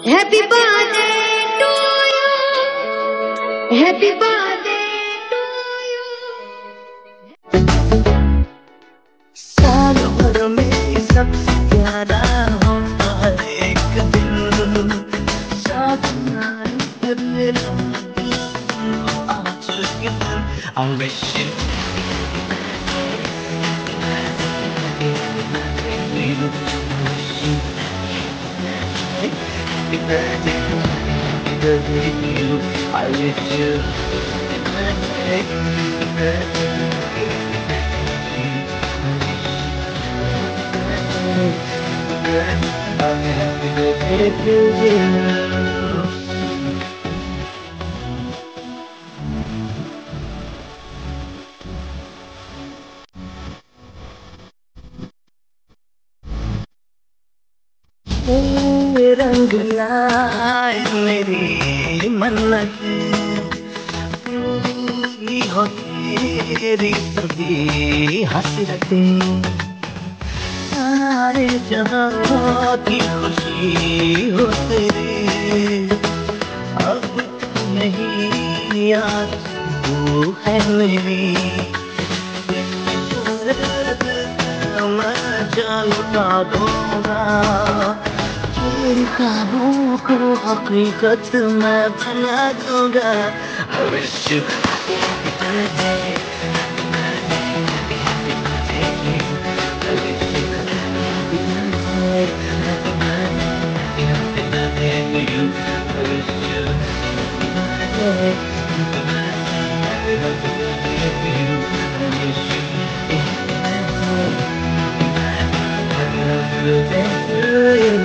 Happy birthday to you. Happy birthday to you. सालों भर में सबसे प्यारा होता है एक दिन, साथ मेरा आज के दिन I wish you happy birthday to you. I wish you happy birthday, happy birthday. Happy birthday to you. रंग लाए मेरी मन्नत पूरी हो तेरी सभी हसरतें, सारे जहां की खुशी हो तेरे, अब नहीं याद तू है मेरी, मैं लुटा दूंगा तेरी ख्वाबों को हकीकत मैं बना दूंगा। I wish you happy birthday, happy birthday, happy birthday. I wish you happy birthday, happy birthday, happy birthday to you. I wish you happy birthday, happy birthday, happy birthday to you. I wish you happy birthday to you.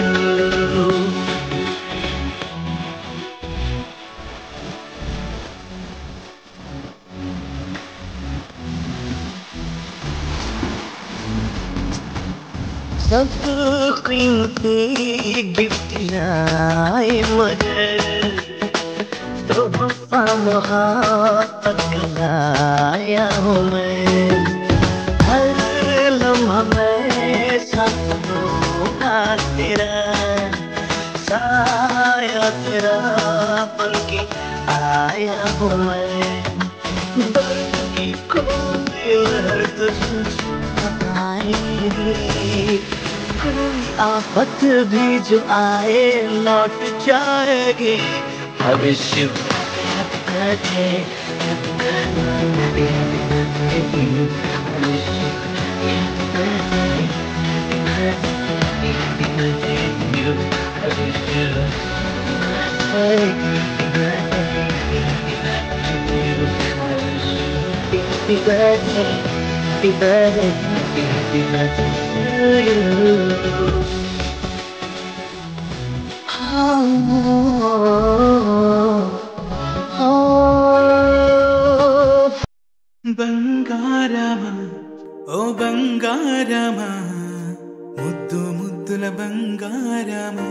सब कीमती gift लाए मगर तोहफा मोहब्बत का लाया हूँ मैं, हर लम्हा मैं साथ दूंगा तेरा, साया तेरा बनके आया हूँ मैं, बल्कि कोई दर्द आएगी, कोई आफत भी जो आए लौट जाएगी। I wish you happy birthday, happy birthday, happy birthday to you. I wish you happy birthday, happy birthday, happy birthday to you. I wish you happy birthday, happy birthday to you. I wish you happy birthday, happy birthday, happy birthday to you. బంగారమా ఓ బంగారమా ముద్దు ముద్దుల బంగారమా,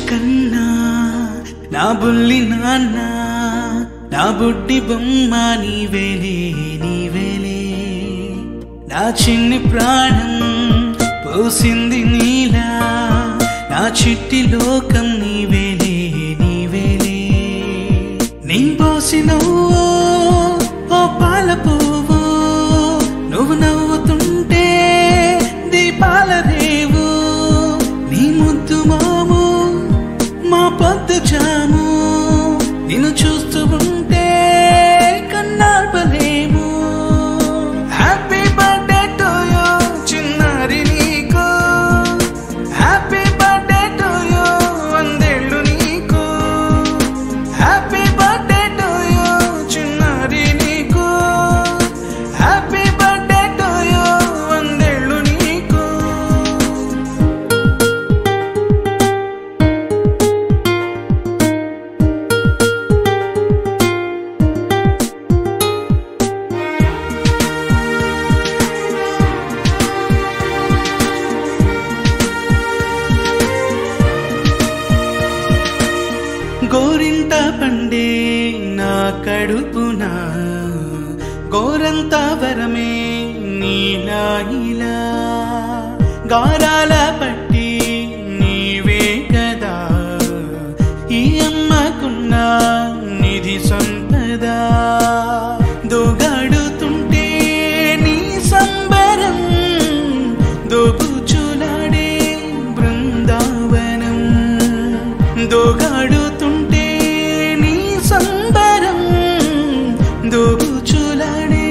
కన్నా నా బుల్లి నాన్న నా బుడ్డి బొమ్మ నీవేలే నీవేలే, నా చిన్ని ప్రాణం పోసింది నీలా, నా చిట్టి లోకం నీవేలే నీవేలే, నీ పోసినవో ఓ పాల పువ్వు, నువ్వు నవ్వుతుంటే దీపాల రేవు, నీ ముద్దు మాము మా పొద్దు జాము, నిన్ను చూస్తూ ఉంటే కన్నార్పలేము. హ్యాపీ బర్త్డే టు యూ చిన్నారి నీకు, హ్యాపీ బర్త్డే టు యూ వందేళ్ళు నీకు, హ్యాపీ బర్త్డే టు యూ చిన్నారి నీకు, హ్యాపీ బర్త్డే టు కడుపున గోరంత వరమే నీలా ఇలా గారాల పట్టి నీవే కదా ఈ అమ్మకున్న నిధి సంపద దోగాడుతుంటే నీ సంబరం దోబుచులాడే బృందావనం దోగాడుతుంటే నీ సంబరం దోబుచులాడే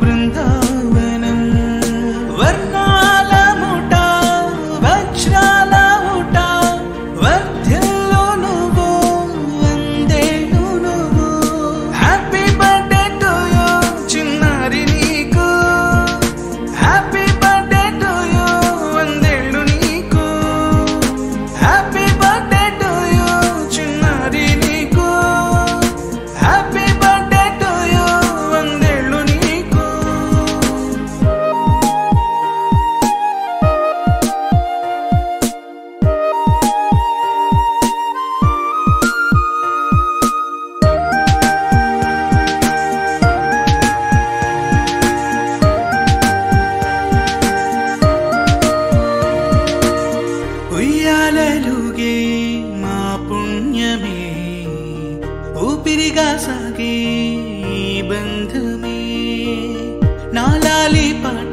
బృందావనం వర్ణాల ముఠ వజ్రాల ఊట వర్ధ్యలో నువ్వు వందేళ్ళు నువ్వు హ్యాపీ బర్త్డే టు యూ చిన్నారి నీకు హ్యాపీ బర్త్డే టు యూ వందేళ్ళు నీకు హ్యాపీ బర్త్డే టు యూ చిన్నారి నీకు హ్యాపీ బర్త్డే టు యూ వందేళ్ళు నీకు ఉయ్యాలలుగే మా పుణ్యమే ఊపిరిగా సాగే ఈ బంధమే నాలాలి పాట